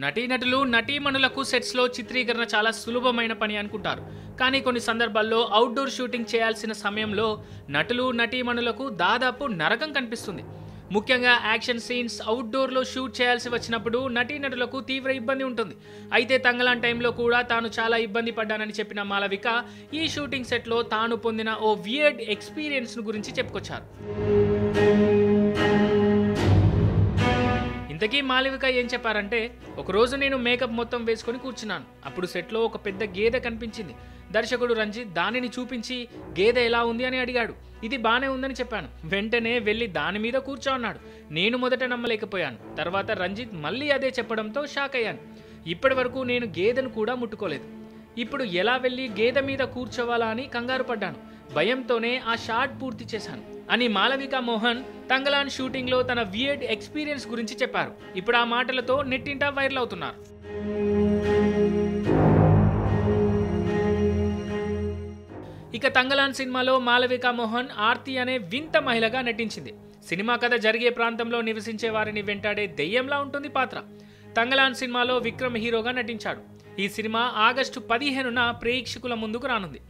నటీనటులు నటీమణులకు సెట్స్లో చిత్రీకరణ చాలా సులభమైన పని అనుకుంటారు. కానీ కొన్ని సందర్భాల్లో అవుట్డోర్ షూటింగ్ చేయాల్సిన సమయంలో నటులు నటీమణులకు దాదాపు నరకం కనిపిస్తుంది. ముఖ్యంగా యాక్షన్ సీన్స్ అవుట్డోర్లో షూట్ చేయాల్సి వచ్చినప్పుడు నటీనటులకు తీవ్ర ఇబ్బంది ఉంటుంది. అయితే తంగలాన్ టైంలో కూడా తాను చాలా ఇబ్బంది పడ్డానని చెప్పిన మాళవిక ఈ షూటింగ్ సెట్లో తాను పొందిన ఓ వియర్డ్ ఎక్స్పీరియన్స్ గురించి చెప్పుకొచ్చారు. ఇంతకీ మాళవిక ఏం చెప్పారంటే, ఒకరోజు నేను మేకప్ మొత్తం వేసుకొని కూర్చున్నాను. అప్పుడు సెట్లో ఒక పెద్ద గేదె కనిపించింది. దర్శకుడు రంజిత్ దానిని చూపించి గేదె ఎలా ఉంది అని అడిగాడు. ఇది బానే ఉందని చెప్పాను. వెంటనే వెళ్ళి దాని మీద కూర్చో అన్నాడు. నేను మొదట నమ్మలేకపోయాను. తర్వాత రంజిత్ మళ్ళీ అదే చెప్పడంతో షాక్ అయ్యాను. ఇప్పటి వరకు నేను గేదెను కూడా ముట్టుకోలేదు. ఇప్పుడు ఎలా వెళ్ళి గేదె మీద కూర్చోవాలా అని కంగారు పడ్డాను. భయంతోనే ఆ షాట్ పూర్తి చేశాను అని మాళవిక మోహన్ తంగలాన్ షూటింగ్లో తన వియర్డ్ ఎక్స్పీరియన్స్ గురించి చెప్పారు. ఇప్పుడు ఆ మాటలతో నెట్టింట వైరల్ అవుతున్నారు. ఇక తంగలాన్ సినిమాలో మాళవిక మోహన్ ఆర్తి అనే వింత మహిళగా నటించింది. సినిమా కథ జరిగే ప్రాంతంలో నివసించే వారిని వెంటాడే దెయ్యంలా ఉంటుంది పాత్ర. తంగలాన్ సినిమాలో విక్రమ్ హీరోగా నటించాడు. ఈ సినిమా ఆగస్టు 15న ప్రేక్షకుల ముందుకు రానుంది.